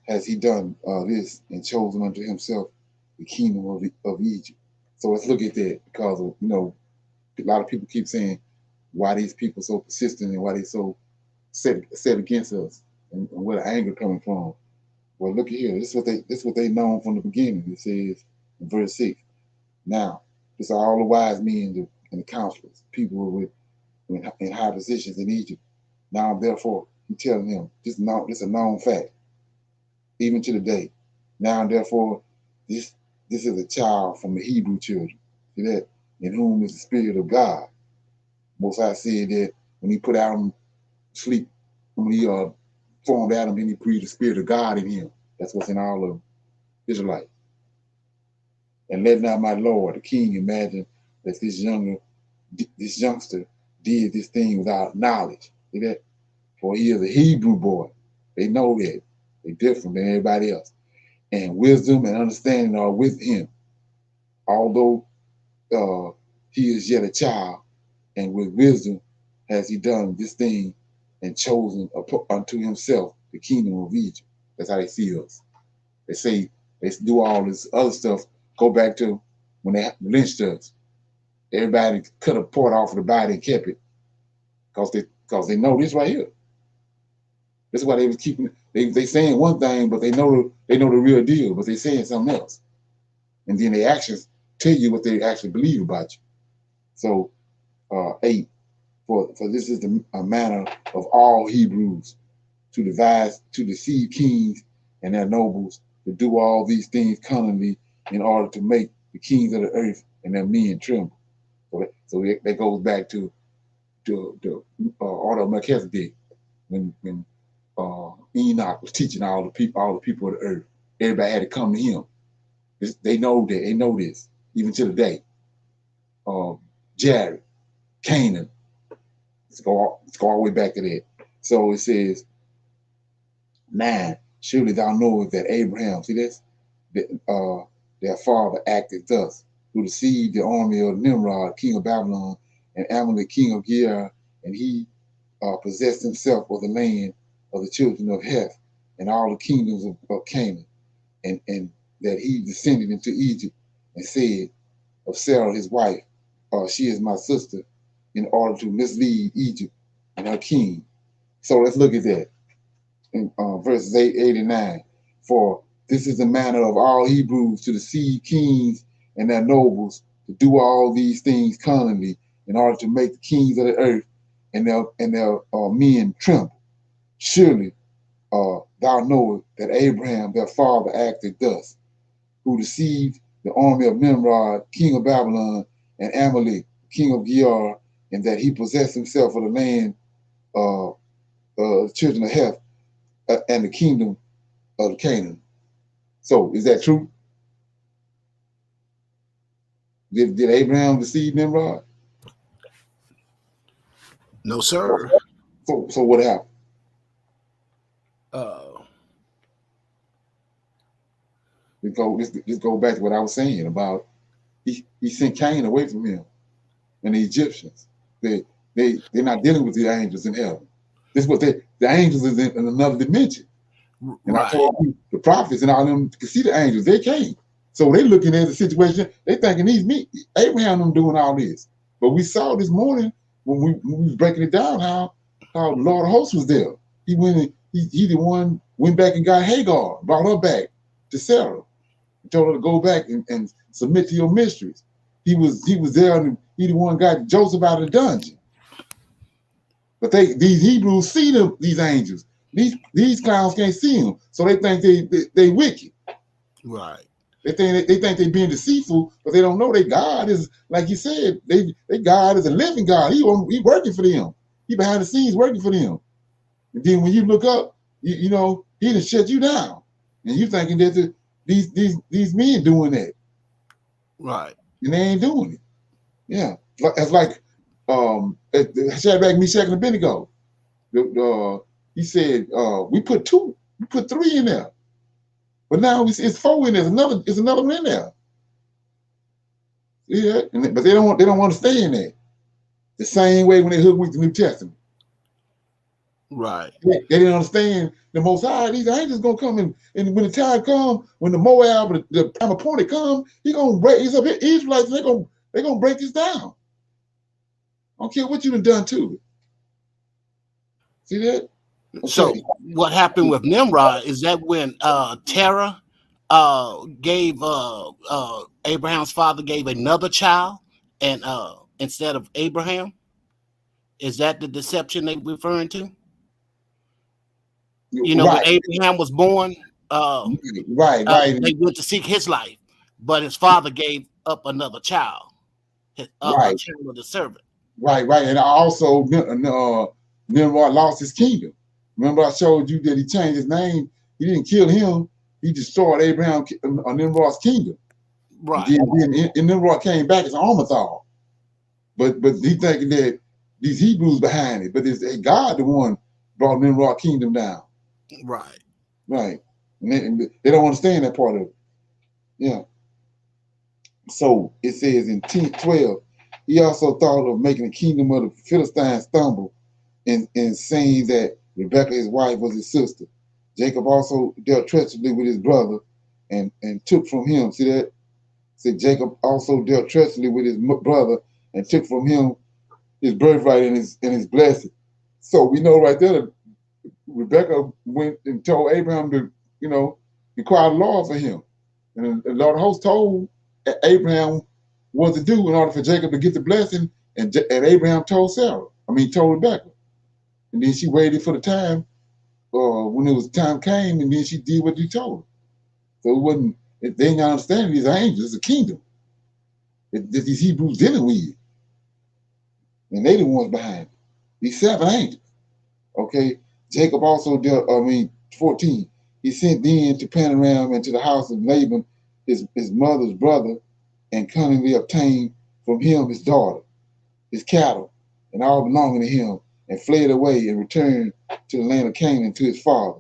has he done this, and chosen unto himself the kingdom of Egypt. So let's look at that, because of, a lot of people keep saying why these people so persistent and why they so set against us, and where the anger coming from. Well, look at here. This is what they known from the beginning. It says in verse 6. Now, this are all the wise men and the counselors, people in high positions in Egypt. Now, therefore, he's telling them this is a known fact, even to the day. Now, therefore, this is a child from the Hebrew children. See that? In whom is the Spirit of God. Most High said that when he put Adam to sleep, when he formed Adam, then he breathed the Spirit of God in him. That's what's in all of Israelites. And let not my Lord, the king, imagine that this youngster did this thing without knowledge. See that? For he is a Hebrew boy. They know that. They're different than everybody else. And wisdom and understanding are with him, although he is yet a child, and with wisdom has he done this thing and chosen unto himself the kingdom of Egypt. That's how they see us. They say they do all this other stuff. Go back to when they lynched us. Everybody cut a part off of the body and kept it because they know this right here. That's why they was keeping. They saying one thing, but they know the real deal, but they saying something else. And then their actions tell you what they actually believe about you. So 8, for this is a manner of all Hebrews to deceive kings and their nobles, to do all these things cunningly in order to make the kings of the earth and their men tremble. So that goes back to the order of Melchizedek when Enoch was teaching all the people of the earth. Everybody had to come to him. They know that. They know this even to the day. Jared, Canaan. Let's go all the way back to that. So it says, 9, surely thou knowest that Abraham, see this, their father acted thus, who deceived the army of Nimrod, king of Babylon, and Amalek, king of Gerar, and he possessed himself of the land of the children of Heth and all the kingdoms of Canaan, and that he descended into Egypt and said of Sarah his wife, she is my sister, in order to mislead Egypt and her king. So let's look at that in verses 8 and 9. For this is the manner of all Hebrews to deceive kings and their nobles, to do all these things cunningly, in order to make the kings of the earth and their men tremble. Surely thou knowest that Abraham their father acted thus, who deceived the army of Nimrod, king of Babylon, and Amalek, king of Gerar, and that he possessed himself of the land of children of Heth and the kingdom of Canaan. So is that true? Did Abraham deceive Nimrod? No, sir. So what happened? Let's go back to what I was saying about he sent Cain away from him and the Egyptians. They're not dealing with the angels in heaven. This is what the angels is in another dimension. And Right. I told you the prophets and all them could see the angels. They came. So they looking at the situation. They thinking Abraham them doing all this. But we saw this morning when we was breaking it down how the Lord of Hosts was there. He the one went back and got Hagar, brought her back to Sarah, and told her to go back and submit to your mysteries. He was there, and he the one got Joseph out of the dungeon. But these Hebrews see these angels. These clowns can't see them, so they think they wicked. Right. They think they're being deceitful, but they don't know that God is, like you said, they God is a living God. He working for them. He behind the scenes working for them. And then when you look up, you know he done shut you down, and you thinking that these men doing that, right? And they ain't doing it. Yeah, it's like Shadrach, Meshach, and Abednego. He said we put 3 in there. But now it's 4 in there. It's another one in there. Yeah, but they don't want to stay in there. The same way when they hook with the New Testament. Right. They didn't understand the Most High. These angels gonna come and when the time come, when the Moab, the time appointed come, he gonna raise up his Israelites. They gonna break this down. I don't care what you done to it. See that? Okay. So what happened with Nimrod is that when Terah gave Abraham's father gave another child and instead of Abraham? Is that the deception they referring to? You know, right. when Abraham was born, right. They went to seek his life, but his father gave up another child, a child of the servant. Right. And also Nimrod lost his kingdom. Remember I showed you that he changed his name. He didn't kill him. He destroyed Nimrod's kingdom. Right. And Nimrod came back as Armathal. But he thinking that these Hebrews behind it. But it's God the one brought Nimrod's kingdom down. Right. Right. And they don't understand that part of it. Yeah. So it says in 12, he also thought of making the kingdom of the Philistines stumble and saying that Rebekah, his wife, was his sister. Jacob also dealt treacherously with his brother and took from him. See that? Said Jacob also dealt treacherously with his brother and took from him his birthright and his blessing. So we know right there that Rebekah went and told Abraham to, require the law for him. And the Lord of Hosts told Abraham what to do in order for Jacob to get the blessing, and Abraham told told Rebekah. And then she waited for the time when it was time came, and then she did what he told her. So it wasn't, they didn't understand these angels, it's a kingdom that these Hebrews dealing with. And they the ones behind it. These 7 angels. Okay. Jacob also dealt, 14. He sent then to Panorama and to the house of Laban, his mother's brother, and cunningly obtained from him his daughter. his cattle, and all belonging to him, and fled away and returned to the land of Canaan to his father.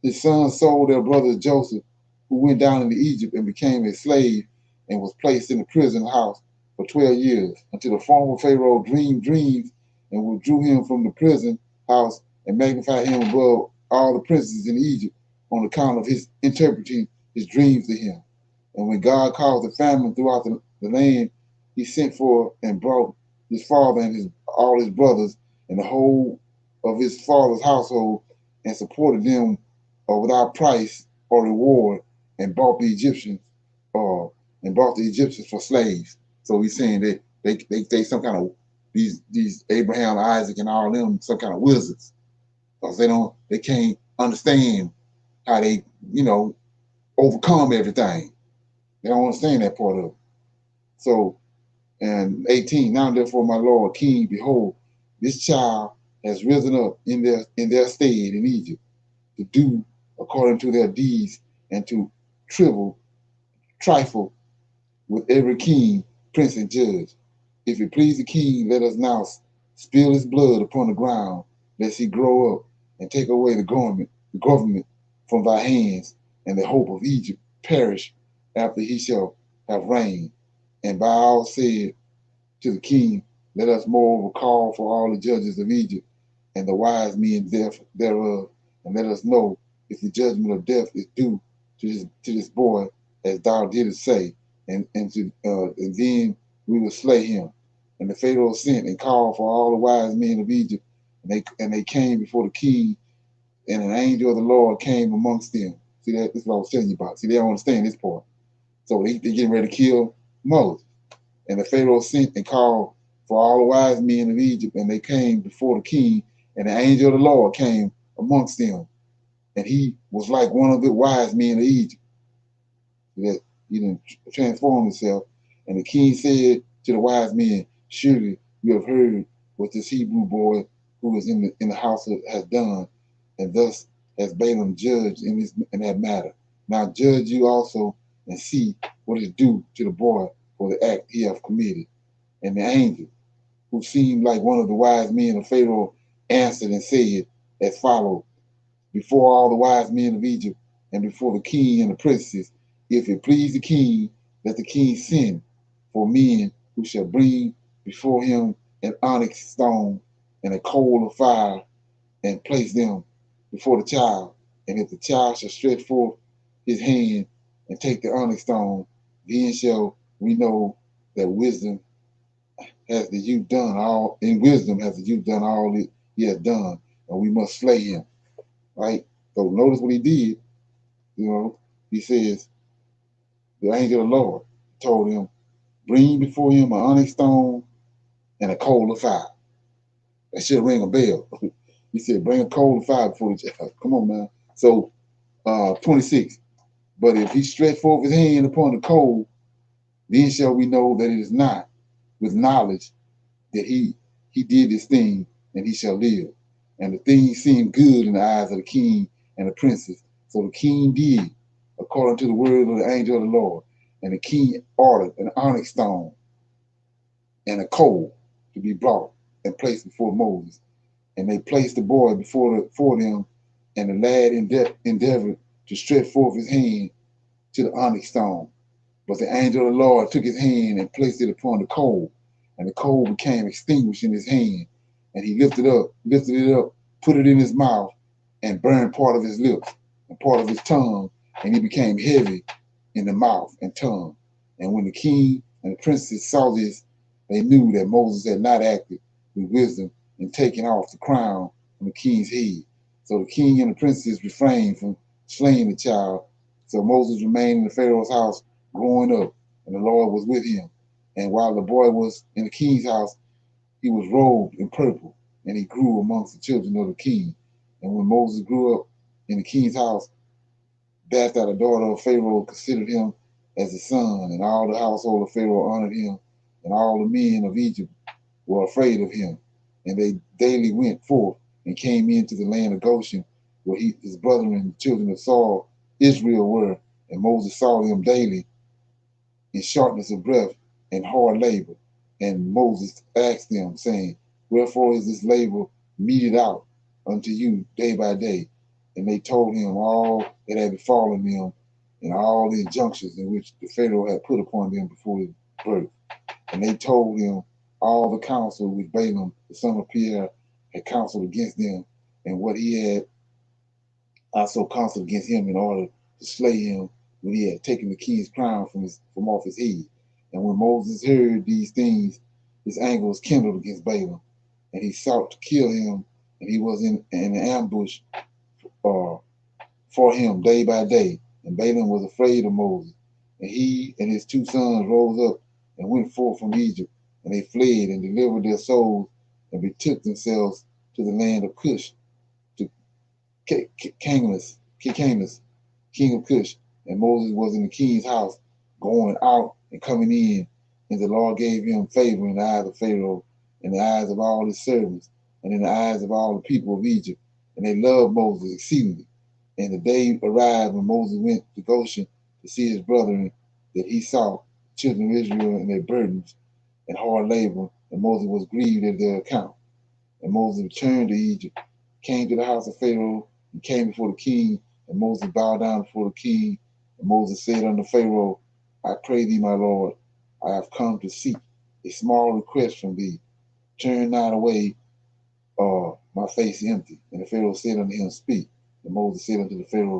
His sons sold their brother Joseph, who went down into Egypt and became a slave and was placed in the prison house for 12 years, until the former Pharaoh dreamed dreams and withdrew him from the prison house and magnified him above all the princes in Egypt on account of his interpreting his dreams to him. And when God caused a famine throughout the land, he sent for and brought his father and all his brothers and the whole of his father's household and supported them without price or reward, and bought the Egyptians for slaves. So he's saying that they some kind of these Abraham, Isaac, and all of them some kind of wizards, because they can't understand how they overcome everything. They don't understand that part of it. So, and 18, now therefore, my Lord King, behold, this child has risen up in their stead in Egypt to do according to their deeds and to trifle with every king, prince, and judge. If it please the king, let us now spill his blood upon the ground, lest he grow up and take away the government from thy hands, and the hope of Egypt perish after he shall have reigned. And Baal said to the king, let us moreover call for all the judges of Egypt and the wise men thereof, and let us know if the judgment of death is due to this boy, as thou didst say, and then we will slay him. And the Pharaoh sent and called for all the wise men of Egypt, and they came before the king, and an angel of the Lord came amongst them. See that? This is what I was telling you about. See, they don't understand this part. So they getting ready to kill Moses. And the Pharaoh sent and called for all the wise men of Egypt, and they came before the king, and the angel of the Lord came amongst them. And he was like one of the wise men of Egypt. That he didn't transform himself. And the king said to the wise men, surely you have heard what this Hebrew boy who is in the house has done, and thus has Balaam judged in that matter. Now judge you also and see what is due to the boy for the act he hath committed. And the angel, who seemed like one of the wise men of Pharaoh, answered and said as follows, before all the wise men of Egypt and before the king and the princes, if it please the king, let the king send for men who shall bring before him an onyx stone and a coal of fire, and place them before the child. And if the child shall stretch forth his hand and take the onyx stone, then shall we know that wisdom has the youth done all in wisdom has the youth done all that he has done, and we must slay him. Right? So notice what he did. He says, the angel of the Lord told him, bring before him an onyx stone and a coal of fire. That should ring a bell. He said, bring a coal of fire before the child. Come on, man. So 26. But if he stretch forth his hand upon the coal, then shall we know that it is not with knowledge that he did this thing, and he shall live. And the thing seemed good in the eyes of the king and the princes. So the king did according to the word of the angel of the Lord. And the king ordered an onyx stone and a coal to be brought and placed before Moses. And they placed the boy before them, and the lad endeavored to stretch forth his hand to the onyx stone. But the angel of the Lord took his hand and placed it upon the coal, and the coal became extinguished in his hand. And he lifted it up, put it in his mouth, and burned part of his lips and part of his tongue, and he became heavy in the mouth and tongue. And when the king and the princes saw this, they knew that Moses had not acted with wisdom in taking off the crown from the king's head. So the king and the princes refrained from slaying the child. So Moses remained in the Pharaoh's house growing up, and the Lord was with him. And while the boy was in the king's house, he was robed in purple, and he grew amongst the children of the king. And when Moses grew up in the king's house, Bathsheba, the daughter of Pharaoh, considered him as a son, and all the household of Pharaoh honored him, and all the men of Egypt were afraid of him. And they daily went forth and came into the land of Goshen, where his brethren, the children of Saul, Israel, were. And Moses saw them daily in shortness of breath and hard labor. And Moses asked them, saying, Wherefore is this labor meted out unto you day by day? And they told him all that had befallen them, and all the injunctions in which the Pharaoh had put upon them before his birth. And they told him all the counsel which Balaam, the son of Beor, had counseled against them, and what he had also counseled against him in order to slay him when he had taken the king's crown from off his head. And when Moses heard these things, his anger was kindled against Balaam, and he sought to kill him, and he was in an ambush uh, for him day by day. And Balaam was afraid of Moses. And he and his 2 sons rose up and went forth from Egypt, and they fled and delivered their souls and betook themselves to the land of Cush, to Canaan, king of Cush. And Moses was in the king's house, going out and coming in. And the Lord gave him favor in the eyes of Pharaoh, in the eyes of all his servants, and in the eyes of all the people of Egypt. And they loved Moses exceedingly. And the day arrived when Moses went to Goshen to see his brethren, that he saw the children of Israel and their burdens and hard labor, and Moses was grieved at their account. And Moses returned to Egypt, came to the house of Pharaoh, and came before the king. And Moses bowed down before the king. And Moses said unto Pharaoh, I pray thee, my Lord, I have come to seek a small request from thee. Turn not away my face empty. And the Pharaoh said unto him, Speak. And Moses said unto the Pharaoh,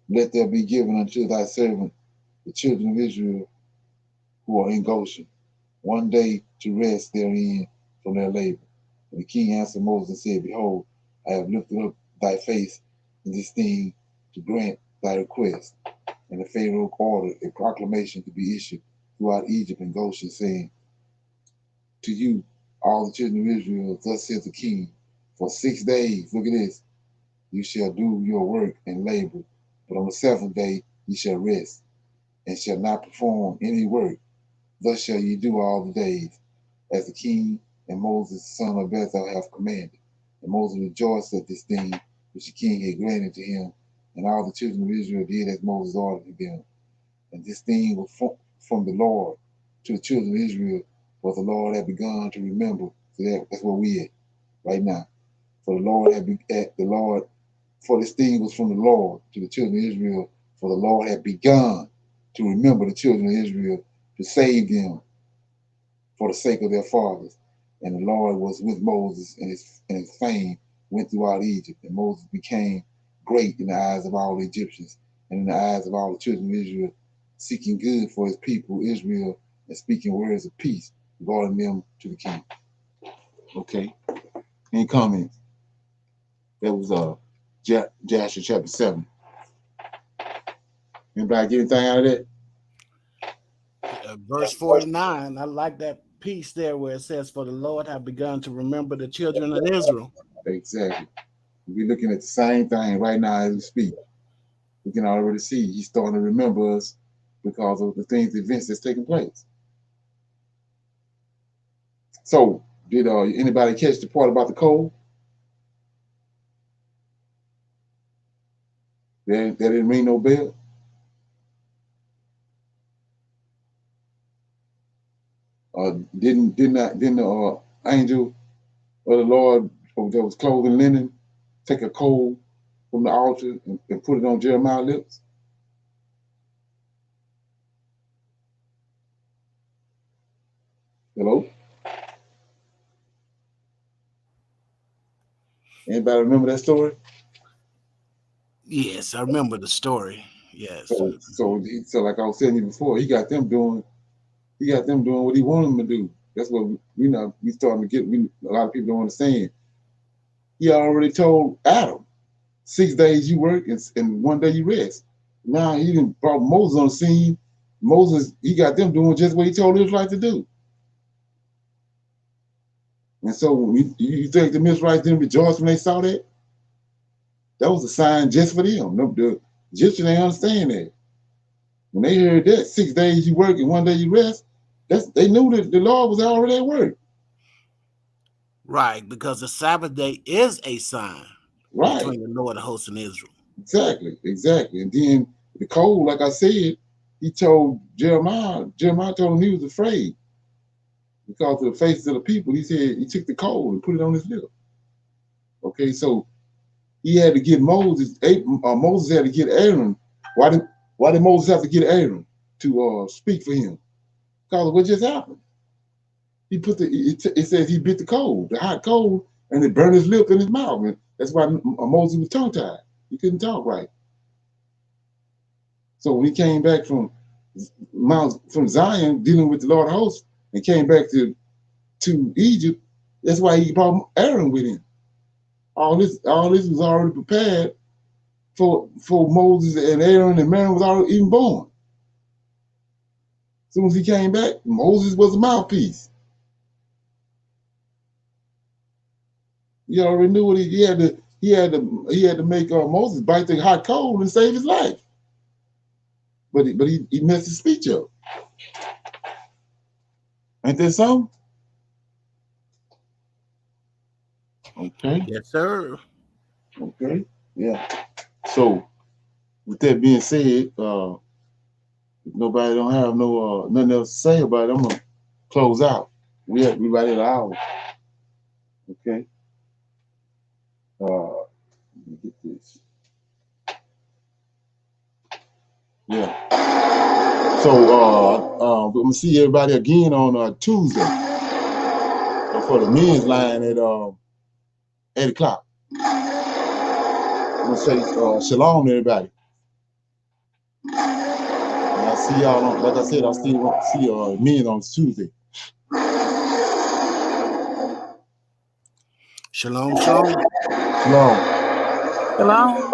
Let there be given unto thy servant, the children of Israel, who are in Goshen, one day to rest therein from their labor. And the king answered Moses and said, Behold, I have lifted up thy face in this thing to grant thy request. And the Pharaoh ordered a proclamation to be issued throughout Egypt and Goshen, saying, To you, all the children of Israel, thus says the king, for 6 days, look at this, you shall do your work and labor, but on the 7th day you shall rest, and shall not perform any work. Thus shall ye do all the days, as the king and Moses, son of Bethel, have commanded. And Moses rejoiced at this thing which the king had granted to him, and all the children of Israel did as Moses ordered them. And this thing was from the Lord to the children of Israel, for the Lord had begun to remember. So that's where we at right now. For the Lord for this thing was from the Lord to the children of Israel, for the Lord had begun to remember the children of Israel to save them for the sake of their fathers. And the Lord was with Moses, and his fame went throughout Egypt. And Moses became great in the eyes of all the Egyptians and in the eyes of all the children of Israel, seeking good for his people Israel and speaking words of peace, regarding them to the king. Okay. Any comments? That was Joshua chapter 7. Anybody get anything out of that? Verse 49, I like that piece there where it says, For the Lord have begun to remember the children of Israel. Exactly. We're looking at the same thing right now as we speak. We can already see he's starting to remember us because of the events that's taking place. So, did anybody catch the part about the cold? That didn't ring no bell? Didn't the angel of the Lord that was clothed in linen take a coal from the altar and put it on Jeremiah's lips? Hello? Anybody remember that story? Yes, I remember the story. Yes. So like I was telling you before, he got them doing what he wanted them to do. That's what we starting to get. A lot of people don't understand. He already told Adam, 6 days you work and 1 day you rest. Now he didn't brought Moses on the scene. Moses, he got them doing just what he told the Israelites to do. And so you think the Israelites didn't rejoice when they saw that? That was a sign just for them. The Egyptians ain't understand that. When they heard that 6 days you work and 1 day you rest, they knew that the Lord was already at work. Right, because the Sabbath day is a sign between the Lord of hosts and Israel. Exactly. And then the cold, like I said, he told Jeremiah told him he was afraid. because of the faces of the people, he said he took the coal and put it on his lip. Okay, so he had to get Moses. Moses had to get Aaron. Why did Moses have to get Aaron to speak for him? Because of what just happened. He put it says he bit the coal, the hot coal, and it burned his lip and his mouth. And that's why Moses was tongue tied. He couldn't talk right. So when he came back from Zion, dealing with the Lord of hosts, and came back to Egypt, that's why he brought Aaron with him. All this was already prepared for Moses and Aaron, and Miriam was already even born. As soon as he came back, Moses was a mouthpiece. He already knew what he had to make Moses bite the hot coal and save his life. But he messed his speech up. Ain't that something? Okay. Yes, sir. Okay. Yeah. So with that being said, if nobody don't have nothing else to say about it, I'm gonna close out. We right at an hour. Okay. Let me get this. Yeah. So I'm gonna see everybody again on Tuesday for the men's line at 8 o'clock. I'm gonna say shalom to everybody. And I see y'all on, like I said, I still want to see men on Tuesday. Shalom, shalom. Shalom. Shalom.